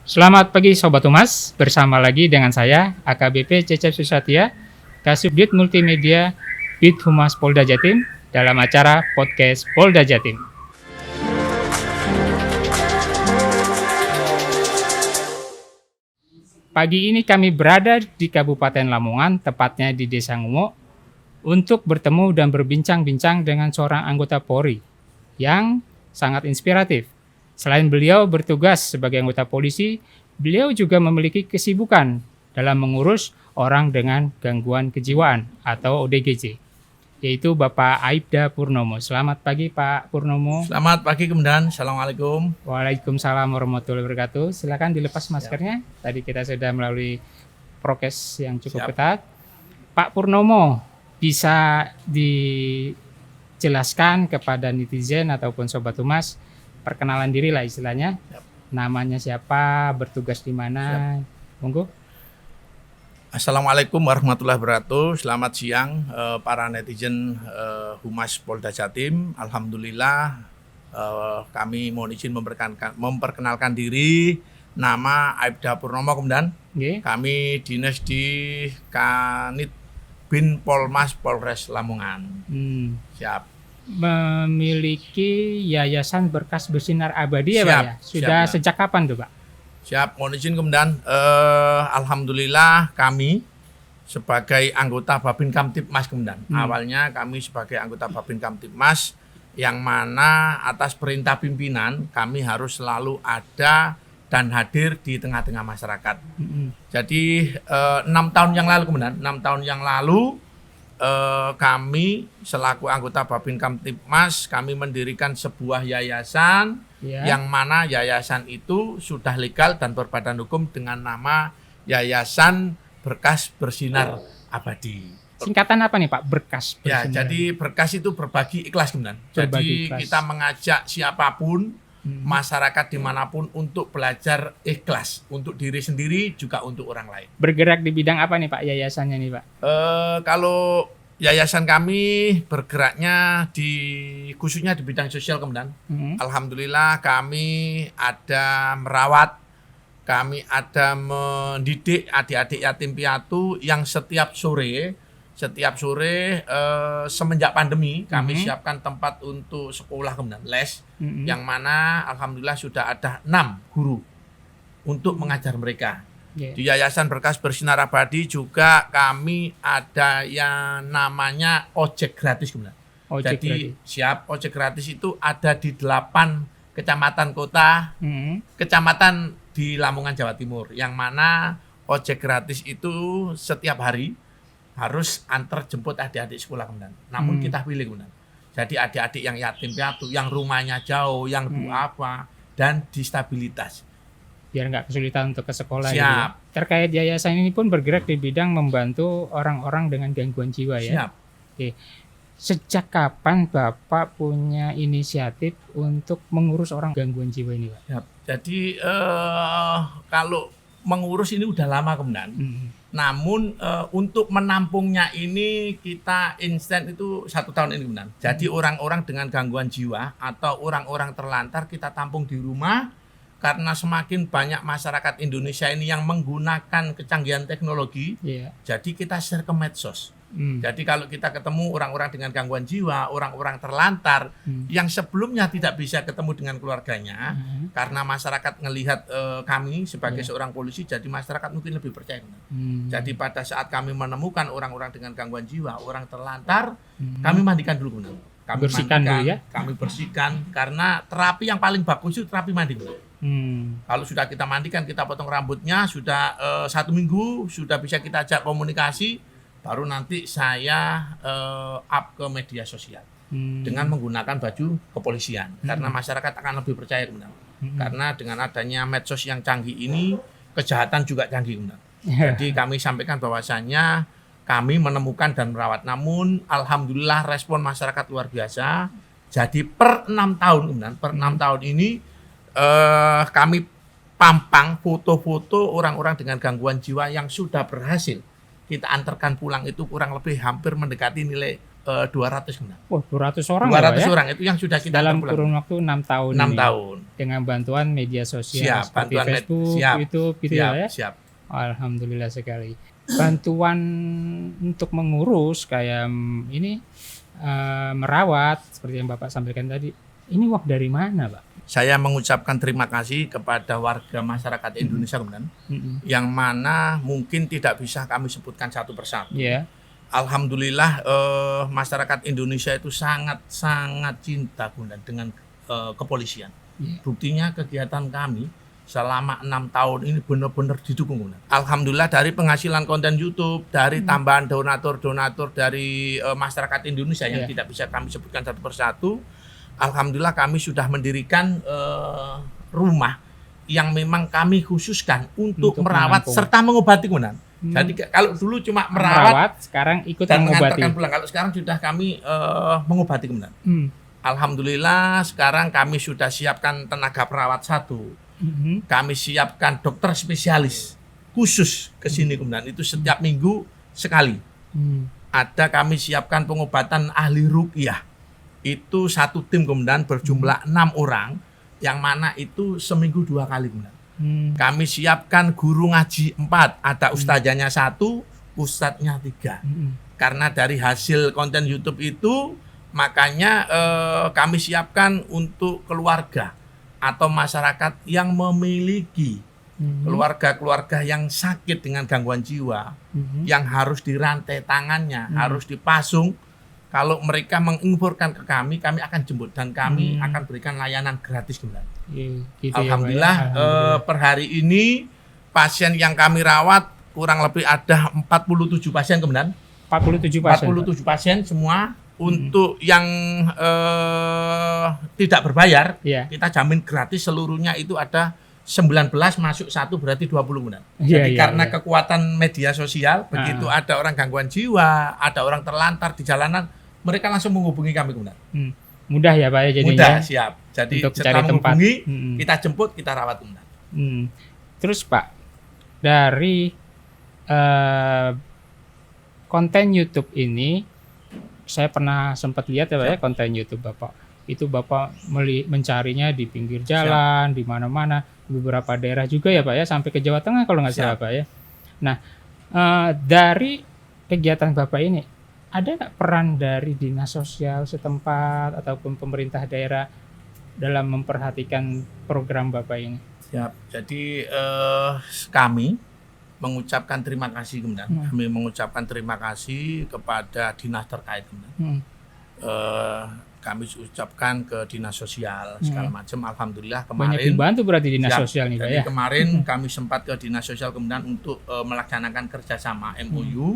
Selamat pagi Sobat Humas, bersama lagi dengan saya AKBP Cecep Susatya, Kasubdit Multimedia Bid Humas Polda Jatim dalam acara Podcast Polda Jatim. Pagi ini kami berada di Kabupaten Lamongan, tepatnya di Desa Ngumo, untuk bertemu dan berbincang-bincang dengan seorang anggota Polri yang sangat inspiratif. Selain beliau bertugas sebagai anggota polisi, beliau juga memiliki kesibukan dalam mengurus orang dengan gangguan kejiwaan atau ODGJ, yaitu Bapak Aibda Purnomo. Selamat pagi Pak Purnomo. Selamat pagi Kemendan, Assalamualaikum. Waalaikumsalam warahmatullahi wabarakatuh. Silakan dilepas maskernya. Tadi kita sudah melalui prokes yang cukup ketat. Pak Purnomo, bisa dijelaskan kepada netizen ataupun Sobat Humas, perkenalan diri lah istilahnya. Namanya siapa, bertugas di mana? Monggo. Assalamualaikum warahmatullahi wabarakatuh. Selamat siang para netizen Humas Polda Jatim. Alhamdulillah kami mohon izin memperkenalkan diri. Nama Aibda Purnomo Kemendan. Kami dinas di Kanit Bin Polmas Polres Lamongan. Siap. Memiliki Yayasan Berkas Bersinar Abadi ya Pak ya? Sudah sejak kapan tuh Pak? Siap, mohon izin Kemendan. Alhamdulillah kami sebagai anggota Babin Kamtibmas Kemendan. Awalnya kami sebagai anggota Babin Kamtibmas yang mana atas perintah pimpinan kami harus selalu ada dan hadir di tengah-tengah masyarakat. Jadi 6 tahun yang lalu Kemendan, 6 tahun yang lalu kami selaku anggota Babin Kamtibmas kami mendirikan sebuah yayasan yang mana yayasan itu sudah legal dan berbadan hukum dengan nama Yayasan Berkas Bersinar Abadi. Singkatan apa nih Pak, Berkas Bersinar? Ya, jadi berkas itu berbagi ikhlas Kemendan. Jadi kita mengajak siapapun masyarakat dimanapun untuk belajar ikhlas untuk diri sendiri juga untuk orang lain. Bergerak di bidang apa nih Pak yayasannya nih Pak? Kalau yayasan kami bergeraknya khususnya di bidang sosial Kemendan. Alhamdulillah kami ada merawat, kami ada mendidik adik-adik yatim piatu yang setiap sore semenjak pandemi kami siapkan tempat untuk sekolah Kemendan, les, yang mana alhamdulillah sudah ada 6 guru untuk mengajar mereka. Di Yayasan Berkas Bersinar Abadi juga kami ada yang namanya ojek gratis Kemendan. Jadi ojek gratis itu ada di 8 kecamatan kota, kecamatan di Lamongan Jawa Timur, yang mana ojek gratis itu setiap hari harus antar jemput adik-adik sekolah Kemendan. Namun kita pilih Kemendan. Jadi adik-adik yang yatim piatu, yang rumahnya jauh, yang duafa, dan disabilitas. Biar nggak kesulitan untuk ke sekolah. Siap. Gitu. Terkait yayasan ini pun bergerak di bidang membantu orang-orang dengan gangguan jiwa ya. Siap. Oke. Sejak kapan Bapak punya inisiatif untuk mengurus orang gangguan jiwa ini Pak? Siap. Jadi kalau mengurus ini udah lama Kemendan. Namun untuk menampungnya ini kita instan itu 1 tahun ini Kemendan. Jadi orang-orang dengan gangguan jiwa atau orang-orang terlantar kita tampung di rumah karena semakin banyak masyarakat Indonesia ini yang menggunakan kecanggihan teknologi. Jadi kita share ke medsos. Jadi kalau kita ketemu orang-orang dengan gangguan jiwa, orang-orang terlantar yang sebelumnya tidak bisa ketemu dengan keluarganya karena masyarakat ngelihat kami sebagai seorang polisi, jadi masyarakat mungkin lebih percaya. Jadi pada saat kami menemukan orang-orang dengan gangguan jiwa, orang terlantar, kami mandikan dulu benar. Kami bersihkan karena terapi yang paling bagus itu terapi mandi. Kalau sudah kita mandikan, kita potong rambutnya, sudah 1 minggu sudah bisa kita ajak komunikasi. Baru nanti saya up ke media sosial dengan menggunakan baju kepolisian karena masyarakat akan lebih percaya benar. Karena dengan adanya medsos yang canggih ini kejahatan juga canggih benar. Jadi kami sampaikan bahwasannya kami menemukan dan merawat. Namun alhamdulillah respon masyarakat luar biasa. Jadi per 6 tahun kemudian, per 6 tahun ini kami pampang foto-foto orang-orang dengan gangguan jiwa yang sudah berhasil kita antarkan pulang itu kurang lebih hampir mendekati nilai 200 kemudian. Wah, 200 orang 200 ya? orang itu yang sudah kita dalam pulang. kurun waktu 6 tahun 6 ini. tahun. Dengan bantuan media sosial Siap, seperti bantuan Facebook, siap, YouTube gitu siap, ya. Siap. Alhamdulillah sekali. Bantuan untuk mengurus kayak ini merawat seperti yang Bapak sampaikan tadi. Ini uang dari mana, Pak? Saya mengucapkan terima kasih kepada warga masyarakat Indonesia kemudian, yang mana mungkin tidak bisa kami sebutkan satu persatu. Yeah. Alhamdulillah masyarakat Indonesia itu sangat cinta kemudian dengan kepolisian. Yeah. Buktinya kegiatan kami selama 6 tahun ini benar-benar didukung kemudian. Alhamdulillah dari penghasilan konten YouTube, dari tambahan donatur dari masyarakat Indonesia yang tidak bisa kami sebutkan satu persatu. Alhamdulillah kami sudah mendirikan rumah yang memang kami khususkan untuk merawat serta mengobati kemudian. Jadi kalau dulu cuma merawat sekarang ikut dan mengobati. mengantarkan pulang. Kalau sekarang sudah kami mengobati kemudian. Alhamdulillah sekarang kami sudah siapkan tenaga perawat 1. Kami siapkan dokter spesialis khusus ke sini kemudian. Itu setiap minggu sekali. Ada kami siapkan pengobatan ahli ruqyah. Itu 1 tim kemudian berjumlah 6 orang, yang mana itu seminggu 2 kali kemudian. Kami siapkan guru ngaji 4, ada ustazanya 1, ustadznya 3. Karena dari hasil konten YouTube itu, makanya kami siapkan untuk keluarga atau masyarakat yang memiliki keluarga-keluarga yang sakit dengan gangguan jiwa, yang harus dirantai tangannya, harus dipasung. Kalau mereka menginformasikan ke kami akan jemput dan kami akan berikan layanan gratis kemudian. Gitu Alhamdulillah, ya, Alhamdulillah. Per hari ini pasien yang kami rawat kurang lebih ada 47 pasien kemudian. 47 pasien. 47 pasien semua. Untuk yang tidak berbayar, kita jamin gratis seluruhnya. Itu ada 19 masuk 1 berarti 20 kemudian. Jadi karena kekuatan media sosial, begitu ada orang gangguan jiwa, ada orang terlantar di jalanan, mereka langsung menghubungi kami kemudian. Mudah ya Pak ya jadinya. Mudah, siap. Jadi untuk setelah cari tempat. menghubungi, kita jemput, kita rawat kemudian. Terus Pak, dari konten YouTube ini, saya pernah sempat lihat ya Pak ya konten YouTube Bapak. Itu Bapak mencarinya di pinggir jalan, di mana-mana, beberapa daerah juga ya Pak ya, sampai ke Jawa Tengah kalau nggak salah Pak ya. Nah, dari kegiatan Bapak ini, ada nggak peran dari dinas sosial setempat ataupun pemerintah daerah dalam memperhatikan program Bapak ini? Siap. Jadi kami mengucapkan terima kasih kemudian. Kami mengucapkan terima kasih kepada dinas terkait kemudian. Kami ucapkan ke dinas sosial segala macam. Alhamdulillah kemarin banyak dibantu berarti dinas sosial nih Pak ya. Kemarin kami sempat ke dinas sosial kemudian untuk melaksanakan kerjasama MOU.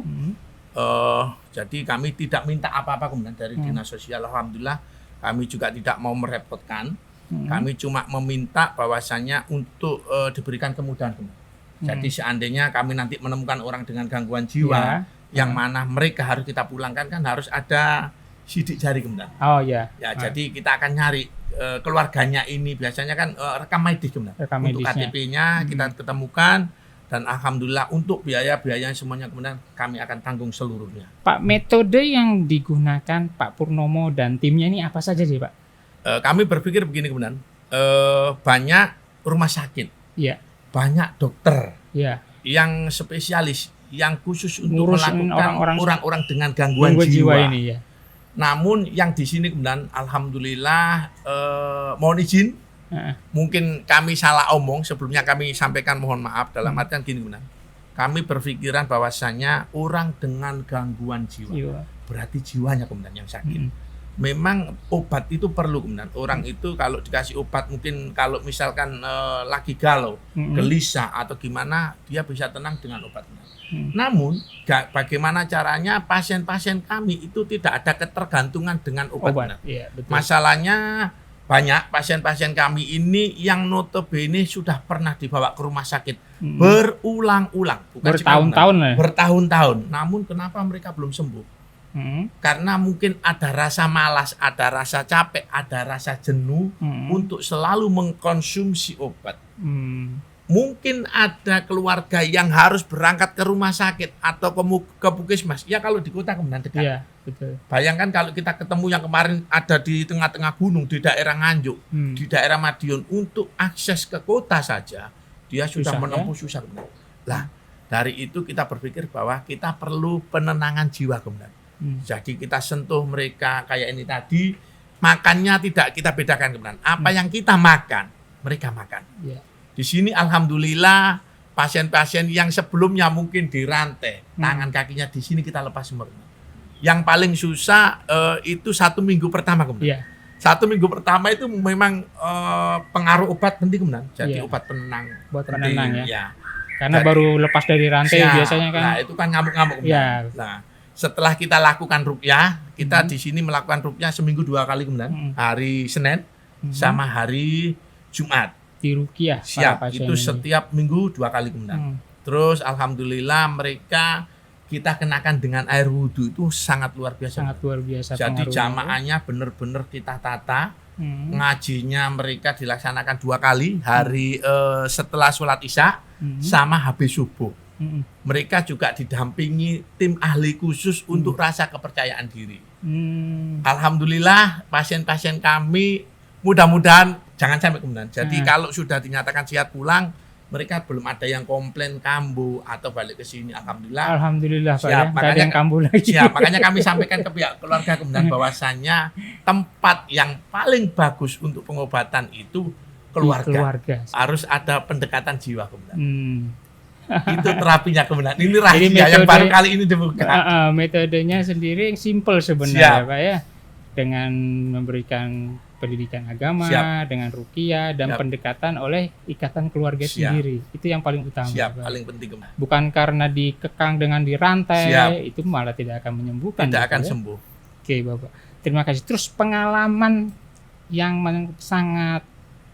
Jadi kami tidak minta apa-apa kemudian dari dinas sosial. Alhamdulillah kami juga tidak mau merepotkan. Kami cuma meminta bahwasannya untuk diberikan kemudahan kemudian. Jadi seandainya kami nanti menemukan orang dengan gangguan jiwa yang mana mereka harus kita pulangkan, kan harus ada sidik jari kemudian. Jadi kita akan nyari keluarganya ini, biasanya kan rekam medis kemudian. Untuk KTP-nya kita ketemukan, dan alhamdulillah untuk biaya-biayanya semuanya kemudian kami akan tanggung seluruhnya. Pak, metode yang digunakan Pak Purnomo dan timnya ini apa saja sih Pak? Kami berpikir begini kemudian, banyak rumah sakit, banyak dokter yang spesialis, yang khusus untuk melakukan orang-orang dengan gangguan jiwa ini ya. Namun yang di sini kemudian alhamdulillah, mohon izin, mungkin kami salah omong, sebelumnya kami sampaikan mohon maaf dalam artian gini kemudian. Kami berpikiran bahwasanya orang dengan gangguan jiwa berarti jiwanya kemudian yang sakit. Memang obat itu perlu kemudian. Orang itu kalau dikasih obat, mungkin kalau misalkan lagi galau, gelisah atau gimana, dia bisa tenang dengan obatnya. Namun bagaimana caranya pasien-pasien kami itu tidak ada ketergantungan dengan obat. Masalahnya banyak pasien-pasien kami ini yang notabene sudah pernah dibawa ke rumah sakit berulang-ulang, bertahun-tahun. Namun kenapa mereka belum sembuh? Karena mungkin ada rasa malas, ada rasa capek, ada rasa jenuh untuk selalu mengkonsumsi obat. mungkin ada keluarga yang harus berangkat ke rumah sakit atau ke puskesmas. Ya kalau di kota kemudian dekat. Iya, betul. Bayangkan kalau kita ketemu yang kemarin ada di tengah-tengah gunung di daerah Nganjuk, di daerah Madiun, untuk akses ke kota saja dia sudah menempuh susah kemudian. Lah, dari itu kita berpikir bahwa kita perlu penenangan jiwa kemudian. Jadi kita sentuh mereka kayak ini tadi, makannya tidak kita bedakan kemudian. Apa yang kita makan, mereka makan. Di sini alhamdulillah pasien-pasien yang sebelumnya mungkin dirantai, tangan kakinya di sini kita lepas semua. Yang paling susah itu 1 minggu pertama kemudian. 1 minggu pertama itu memang pengaruh obat penting kemudian. Jadi obat penenang. Buat penenang ya. Karena jadi, baru lepas dari rantai biasanya kan. Nah, itu kan ngamuk-ngamuk kemudian. Nah, setelah kita lakukan ruqyah, kita di sini melakukan ruqyah seminggu 2 kali kemudian. Hari Senin sama hari Jumat. Di ruqyah. Siap, itu setiap minggu 2 kali kemudian. Terus alhamdulillah mereka kita kenakan dengan air wudhu itu sangat luar biasa. Sangat luar biasa. Jadi jamaahnya benar-benar kita tata. Ngajinya mereka dilaksanakan 2 kali, hari setelah sholat isya sama habis subuh. Mereka juga didampingi tim ahli khusus untuk rasa kepercayaan diri. Alhamdulillah pasien-pasien kami mudah-mudahan jangan sampai kemudian. Jadi kalau sudah dinyatakan sehat pulang, mereka belum ada yang komplain kambuh atau balik ke sini. Alhamdulillah Pak ya, makanya, ada yang kambuh lagi. Siap, makanya kami sampaikan ke pihak keluarga kemudian bahwasannya tempat yang paling bagus untuk pengobatan itu keluarga. Harus ada pendekatan jiwa kemudian. Itu terapinya kemudian. Ini rahasia yang baru kali ini dibuka. Metodenya sendiri simple sebenarnya Pak ya. Dengan memberikan pendidikan agama, dengan ruqyah dan pendekatan oleh ikatan keluarga sendiri. Itu yang paling utama. Paling penting. Bukan karena dikekang dengan dirantai, itu malah tidak akan menyembuhkan. Tidak akan sembuh. Oke, Bapak. Terima kasih. Terus pengalaman yang sangat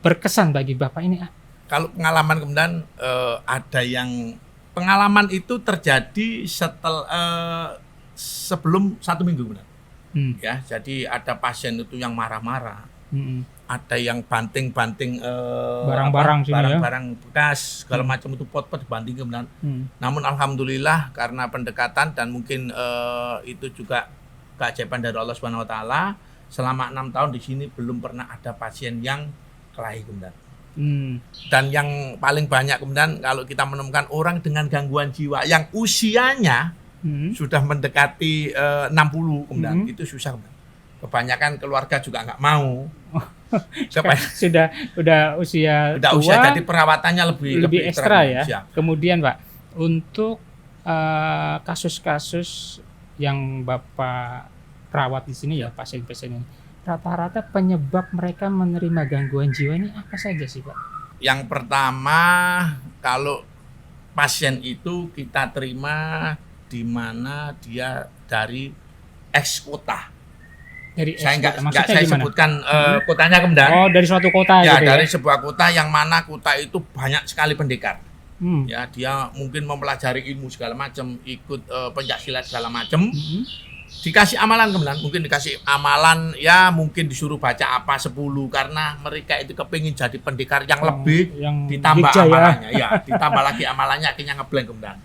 berkesan bagi Bapak ini. Kalau pengalaman kemudian ada yang pengalaman itu terjadi sebelum 1 minggu kemudian. Ya, jadi ada pasien itu yang marah-marah. Ada yang banting-banting barang-barang bekas segala macam itu pot-pot dibanting kemudian. Namun alhamdulillah karena pendekatan dan mungkin itu juga keajaiban dari Allah Subhanahu wa taala, selama 6 tahun di sini belum pernah ada pasien yang kelahi kemudian. Dan yang paling banyak kemudian kalau kita menemukan orang dengan gangguan jiwa yang usianya sudah mendekati 60 kemudian, itu susah kemudian. Kebanyakan keluarga juga nggak mau. Sudah usia tua, jadi perawatannya lebih ekstra ya. Kemudian Pak, untuk kasus-kasus yang Bapak rawat di sini ya, pasien-pasien ini, rata-rata penyebab mereka menerima gangguan jiwa ini apa saja sih Pak? Yang pertama, kalau pasien itu kita terima di mana dia dari ex kota. Saya nggak saya sebutkan kotanya kemudian. Oh, dari suatu kota ya, gitu dari sebuah kota yang mana kota itu banyak sekali pendekar. Ya, dia mungkin mempelajari ilmu segala macam, ikut pencaksilat segala macam. Dikasih amalan kemudian, mungkin dikasih amalan ya, mungkin disuruh baca apa 10 karena mereka itu kepingin jadi pendekar yang lebih, ditambah amalannya ya, ditambah lagi amalannya akhirnya ngeblank kemudian.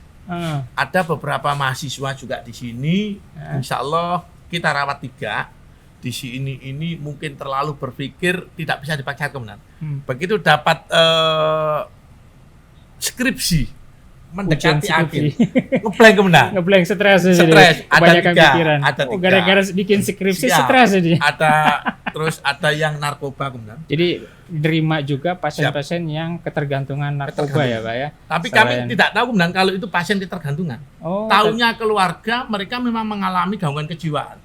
Ada beberapa mahasiswa juga di sini, insya Allah kita rawat 3. Di sini ini mungkin terlalu berpikir tidak bisa dipaksa kemudian. Begitu dapat skripsi mendekati akhir, ngeblank kemudian. Ngeblank, stres. Ada 3. Gara-gara bikin skripsi stres jadi. Terus ada yang narkoba kemudian. Jadi terima juga pasien-pasien yang ketergantungan narkoba ya Pak ya. Tapi kami tidak tahu kemudian kalau itu pasien ketergantungan. Taunya keluarga mereka memang mengalami gangguan kejiwaan.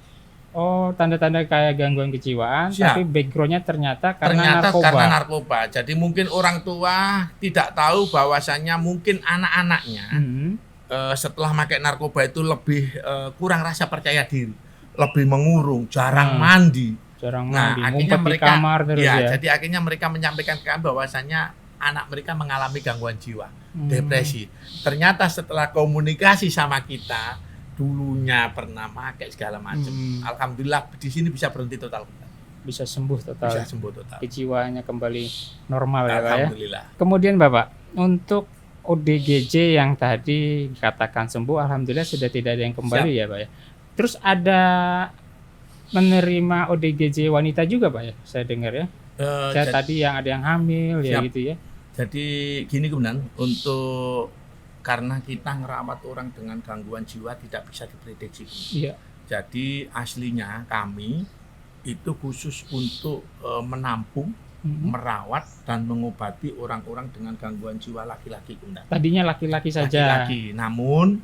Oh, tanda-tanda kayak gangguan kejiwaan, tapi backgroundnya ternyata karena narkoba. Jadi mungkin orang tua tidak tahu bahwasannya mungkin anak-anaknya setelah pakai narkoba itu lebih kurang rasa percaya diri, lebih mengurung, jarang mandi. Akhirnya mereka kamar terus ya. Jadi akhirnya mereka menyampaikan ke kami bahwasannya anak mereka mengalami gangguan jiwa, depresi. Ternyata setelah komunikasi sama kita, dulunya pernah pakai segala macam. Alhamdulillah di sini bisa berhenti total. Bisa sembuh total. Bisa sembuh total. Kejiwaannya kembali normal ya Pak ya. Alhamdulillah. Kemudian Bapak, Untuk ODGJ yang tadi dikatakan sembuh, alhamdulillah sudah tidak ada yang kembali. Siap. Ya Pak ya. Terus ada menerima ODGJ wanita juga Pak ya, saya dengar ya. Tadi yang ada yang hamil. Siap. Ya gitu ya. Jadi gini Komandan, untuk karena kita ngerawat orang dengan gangguan jiwa tidak bisa diprediksi. Iya. Jadi aslinya kami itu khusus untuk menampung, merawat dan mengobati orang-orang dengan gangguan jiwa laki-laki Komandan. Tadinya laki-laki saja. Laki-laki, namun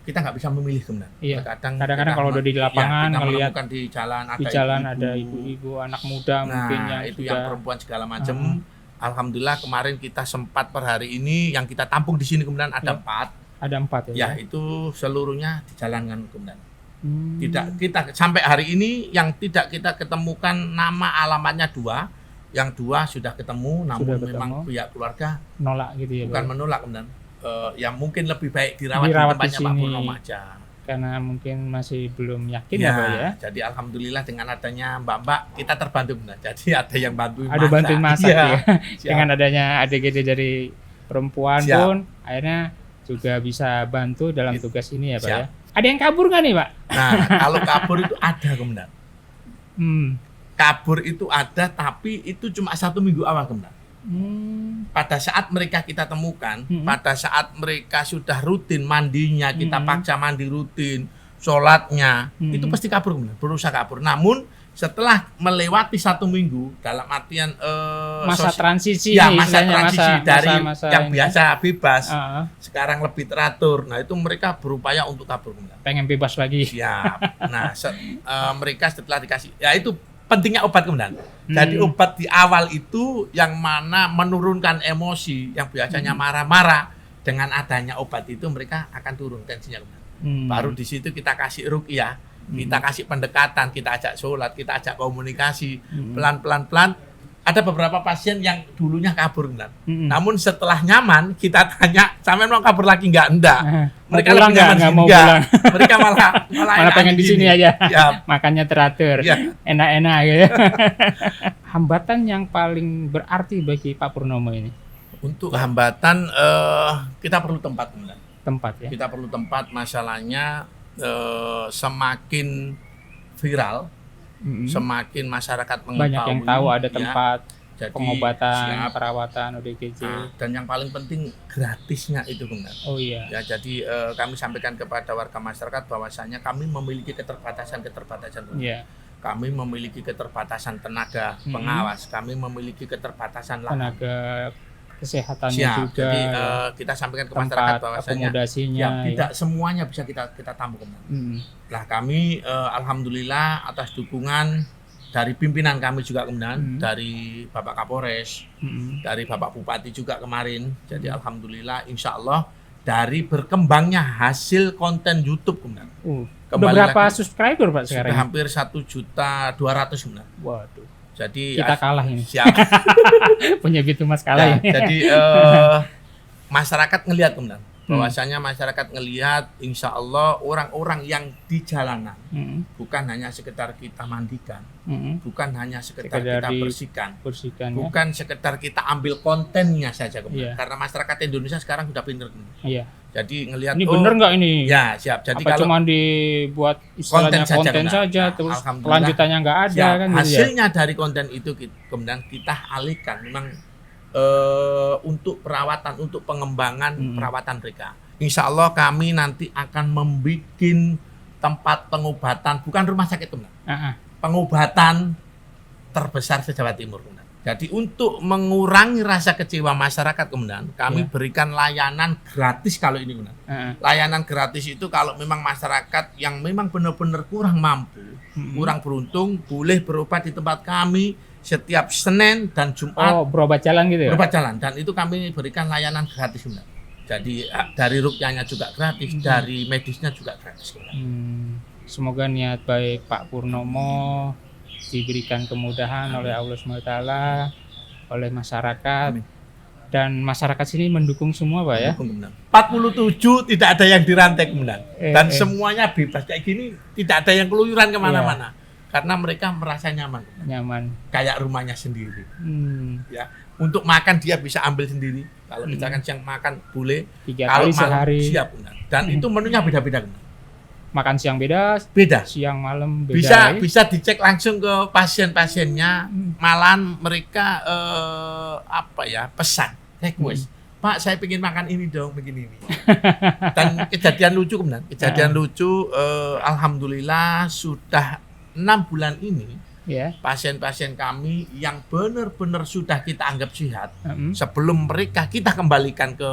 kita nggak bisa memilih Komandan. Iya. Kadang-kadang kalau udah di lapangan kita ngelihat di jalan ada ibu-ibu, anak muda mungkin yang itu sudah, yang perempuan segala macam. Alhamdulillah kemarin kita sempat per hari ini yang kita tampung di sini kemudian ada 4. Ada 4 ya. Ya itu seluruhnya dijalankan kemudian. Tidak kita sampai hari ini yang tidak kita ketemukan nama alamatnya 2, yang 2 sudah ketemu, namun memang pihak keluarga nolak gitu ya. Bukan menolak kemudian. Yang mungkin lebih baik dirawat di tempatnya Pak Purnomo aja. Karena mungkin masih belum yakin ya Pak ya. Jadi alhamdulillah dengan adanya Mbak kita terbantu benar. Jadi ada yang bantu masak. Ada bantuin masak ya. Dengan adanya ADGD dari perempuan pun akhirnya juga bisa bantu dalam tugas ini ya Pak ya. Ada yang kabur nggak nih Pak? Nah kalau kabur itu ada Komandan. Kabur itu ada tapi itu cuma 1 minggu awal Komandan. Pada saat mereka kita temukan, pada saat mereka sudah rutin mandinya, kita paksa mandi rutin, sholatnya, itu pasti kabur, berusaha kabur. Namun setelah melewati 1 minggu, dalam artian masa transisi, masa transisi dari masa yang biasa bebas, sekarang lebih teratur. Nah itu mereka berupaya untuk kabur. Pengen bebas lagi. Ya, nah mereka setelah dikasih, ya itu pentingnya obat kemudian. Jadi obat di awal itu yang mana menurunkan emosi yang biasanya marah-marah, dengan adanya obat itu mereka akan turun tensinya kemudian. Baru di situ kita kasih ruqyah, kita kasih pendekatan, kita ajak sholat, kita ajak komunikasi, pelan-pelan. Ada beberapa pasien yang dulunya kabur kemudian. Namun setelah nyaman kita tanya, sampai mau kabur lagi enggak? Mereka pulang nggak mau pulang. Mereka malah pengen di sini aja. Ya. Makannya teratur, enak-enak gitu. Hambatan yang paling berarti bagi Pak Purnomo ini? Untuk hambatan kita perlu tempat. Tempat ya. Kita perlu tempat. Masalahnya semakin viral, semakin masyarakat mengetahui. Banyak yang tahu ada tempat. Jadi, pengobatan, perawatan ODGJ. Dan yang paling penting gratisnya itu benar. Oh iya. Ya, jadi kami sampaikan kepada warga masyarakat bahwasanya kami memiliki keterbatasan. Yeah. Kami memiliki keterbatasan tenaga pengawas, kami memiliki keterbatasan tenaga kesehatannya juga. Jadi kita sampaikan ke masyarakat bahwasanya tidak semuanya bisa kita tampung. Lah kami alhamdulillah atas dukungan dari pimpinan kami juga kemudian, dari Bapak Kapolres, dari Bapak Bupati juga kemarin. Jadi alhamdulillah insya Allah dari berkembangnya hasil konten YouTube kemudian. Udah berapa subscriber Pak sekarang? Sudah hampir 1.200.000 kemudian. Waduh. Jadi kita kalah ini. Siap. Punya Bitu Mas kalah ini. Jadi masyarakat ngelihat kemudian. Bahwasanya masyarakat ngelihat insya Allah orang-orang yang di jalanan bukan hanya sekedar kita mandikan, bukan hanya sekedar kita bersihkan, bukan sekedar kita ambil kontennya saja kemudian. Karena masyarakat Indonesia sekarang sudah pintar. Jadi ngelihat ini bener nggak ini? Ya siap. Jadi kalau cuma dibuat istilahnya konten saja terus kelanjutannya nggak ada kan? Hasilnya dari konten itu kemudian kita alihkan memang untuk perawatan, untuk pengembangan perawatan mereka. Insya Allah kami nanti akan membuat tempat pengobatan, bukan rumah sakit teman, pengobatan terbesar se-Jawa Timur. Jadi untuk mengurangi rasa kecewa masyarakat kemudian kami berikan layanan gratis kalau ini benar. Layanan gratis itu kalau memang masyarakat yang memang benar-benar kurang mampu, kurang beruntung, boleh berobat di tempat kami setiap Senin dan Jumat. Oh, berobat jalan gitu ya? Berobat jalan, dan itu kami berikan layanan gratis benar. Jadi dari ruqyahnya juga gratis, dari medisnya juga gratis. Semoga niat baik Pak Purnomo diberikan kemudahan oleh Allah SWT, oleh masyarakat. Dan masyarakat sini mendukung semua Pak ya? 47 tidak ada yang dirantai kemudian. Dan semuanya bebas kayak gini, tidak ada yang keluyuran kemana-mana. karena mereka merasa nyaman. Kayak rumahnya sendiri. Ya, untuk makan dia bisa ambil sendiri. Kalau misalkan siang makan boleh, 3 kalau kali sehari. Siap. Dan itu menunya beda-beda. Makan siang beda, siang malam Bisa beda. bisa dicek langsung ke pasien-pasiennya. Malahan mereka pesan, request. Pak, saya pengen makan ini dong, begini ini. Dan kejadian lucu kemudian. Alhamdulillah sudah 6 bulan ini pasien-pasien kami yang benar-benar sudah kita anggap sehat. Sebelum mereka kita kembalikan ke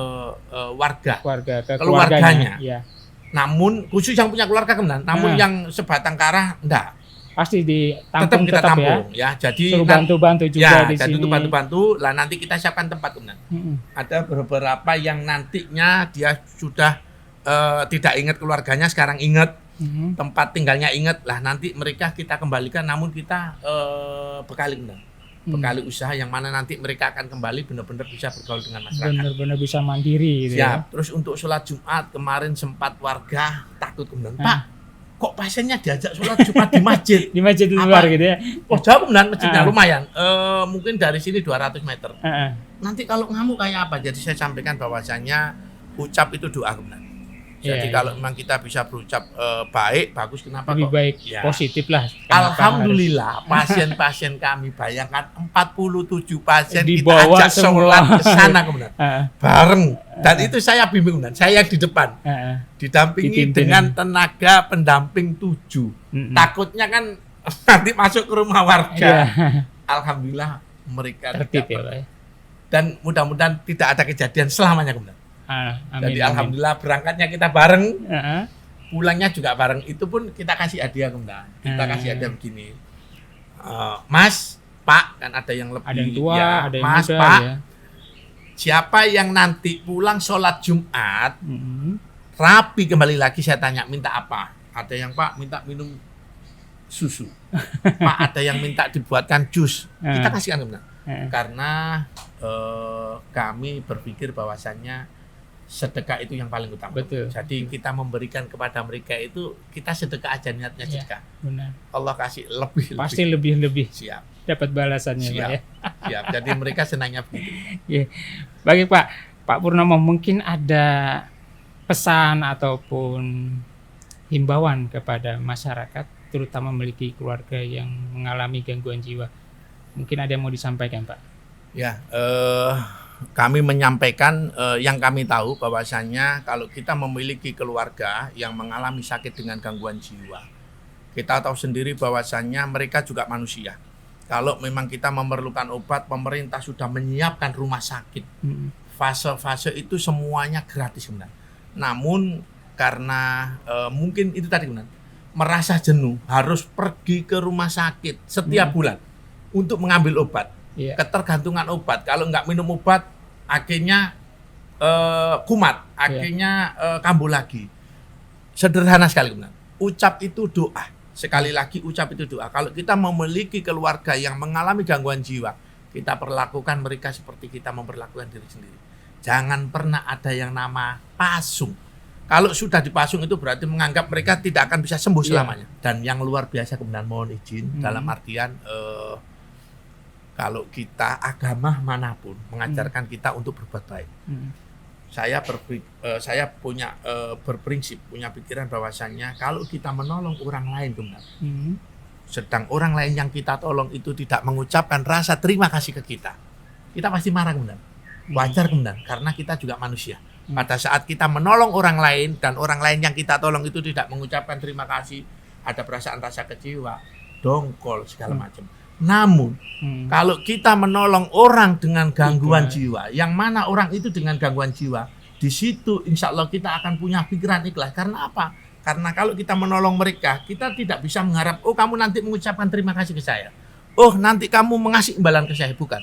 keluarganya. Namun khusus yang punya keluarga kemudian, namun yang sebatang kara enggak. Pasti ditampung kita tampung ya. Jadi suruh bantu-bantu juga di jadi sini. Bantu-bantu lah, nanti kita siapkan tempat kemudian. Ada beberapa yang nantinya dia sudah tidak ingat keluarganya, sekarang ingat. Tempat tinggalnya ingat lah, nanti mereka kita kembalikan, namun kita bekali usaha yang mana nanti mereka akan kembali benar-benar bisa bergaul dengan masyarakat, benar-benar bisa mandiri gitu. Siap. Terus untuk sholat Jumat kemarin sempat warga takut kemudian, Pak, kok pasiennya diajak sholat Jumat di masjid? Di masjid luar gitu ya? Oh, jauh kemudian masjidnya lumayan, mungkin dari sini 200 meter. Nanti kalau ngamuk kayak apa? Jadi saya sampaikan bahwasannya ucap itu doa kemudian. Jadi kalau memang kita bisa berucap baik, bagus, kenapa lebih kok? Baik, positif lah. Alhamdulillah, pasien-pasien kami, bayangkan 47 pasien dibawa kita ajak sholat ke sana kemudian. Bareng. Dan itu saya bimbing kemudian, saya di depan. Didampingi dengan tenaga pendamping 7. Takutnya kan nanti masuk ke rumah warga. Alhamdulillah mereka tertib ya. Dan mudah-mudahan tidak ada kejadian selamanya kemudian. Amin, jadi alhamdulillah berangkatnya kita bareng, pulangnya juga bareng. Itu pun kita kasih hadiah kemudian. Kita kasih hadiah begini, Mas, Pak, kan ada yang lebih, ada yang tua, ada yang Mas, muda, Pak, siapa yang nanti pulang sholat Jumat, rapi kembali lagi, saya tanya minta apa? Ada yang Pak minta minum susu, Pak ada yang minta dibuatkan jus, kita kasihkan kemudian. Karena kami berpikir bahwasannya sedekah itu yang paling utama. Betul. Jadi kita memberikan kepada mereka itu, kita sedekah aja, niatnya sedekah. Benar. Allah kasih lebih. Pasti lebih. Siap. Dapat balasannya, siap. Pak ya. Siap. Jadi mereka senangnya begitu. Baik Pak Purnomo, mungkin ada pesan ataupun himbauan kepada masyarakat, terutama memiliki keluarga yang mengalami gangguan jiwa. Mungkin ada yang mau disampaikan, Pak? Ya, kami menyampaikan yang kami tahu bahwasannya kalau kita memiliki keluarga yang mengalami sakit dengan gangguan jiwa, kita tahu sendiri bahwasannya mereka juga manusia. Kalau memang kita memerlukan obat, pemerintah sudah menyiapkan rumah sakit. Fase-fase itu semuanya gratis benar. Namun karena mungkin itu tadi benar, merasa jenuh harus pergi ke rumah sakit setiap bulan untuk mengambil obat. Ketergantungan obat, kalau nggak minum obat akhirnya kumat, akhirnya kambuh lagi. Sederhana sekali benar. Ucap itu doa. Sekali lagi ucap itu doa. Kalau kita memiliki keluarga yang mengalami gangguan jiwa, kita perlakukan mereka seperti kita memperlakukan diri sendiri. Jangan pernah ada yang nama pasung. Kalau sudah dipasung itu berarti menganggap mereka tidak akan bisa sembuh selamanya. Dan yang luar biasa kemudian mohon izin dalam artian kalau kita agama manapun mengajarkan kita untuk berbuat baik. Saya punya berprinsip, punya pikiran bahwasannya kalau kita menolong orang lain kemudian, sedang orang lain yang kita tolong itu tidak mengucapkan rasa terima kasih ke kita pasti marah kemudian. Wajar kemudian, karena kita juga manusia. Pada saat kita menolong orang lain dan orang lain yang kita tolong itu tidak mengucapkan terima kasih, ada perasaan rasa kecewa, dongkol segala macam. Namun kalau kita menolong orang dengan gangguan jiwa, yang mana orang itu dengan gangguan jiwa, di situ insya Allah kita akan punya pikiran ikhlas. Karena apa? Karena kalau kita menolong mereka, kita tidak bisa mengharap, oh kamu nanti mengucapkan terima kasih ke saya, oh nanti kamu mengasih imbalan ke saya, bukan.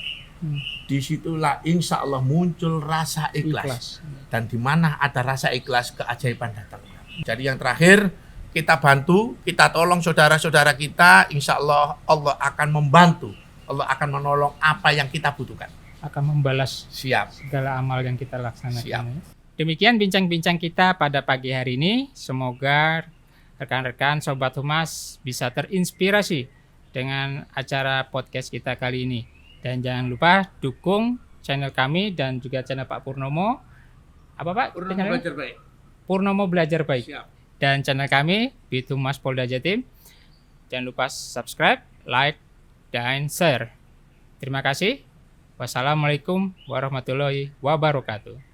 Disitulah insya Allah muncul rasa ikhlas. Dan di mana ada rasa ikhlas, keajaiban datang. Jadi yang terakhir, kita bantu, kita tolong saudara-saudara kita, insya Allah Allah akan membantu, Allah akan menolong apa yang kita butuhkan. Akan membalas segala amal yang kita laksanakan. Demikian bincang-bincang kita pada pagi hari ini. Semoga rekan-rekan Sobat Humas bisa terinspirasi dengan acara podcast kita kali ini. Dan jangan lupa dukung channel kami dan juga channel Pak Purnomo. Apa Pak? Purnomo Belajar Baik. Purnomo Belajar Baik. Siap. Dan channel kami Bit Humas Polda Jatim. Jangan lupa subscribe, like, dan share. Terima kasih. Wassalamualaikum warahmatullahi wabarakatuh.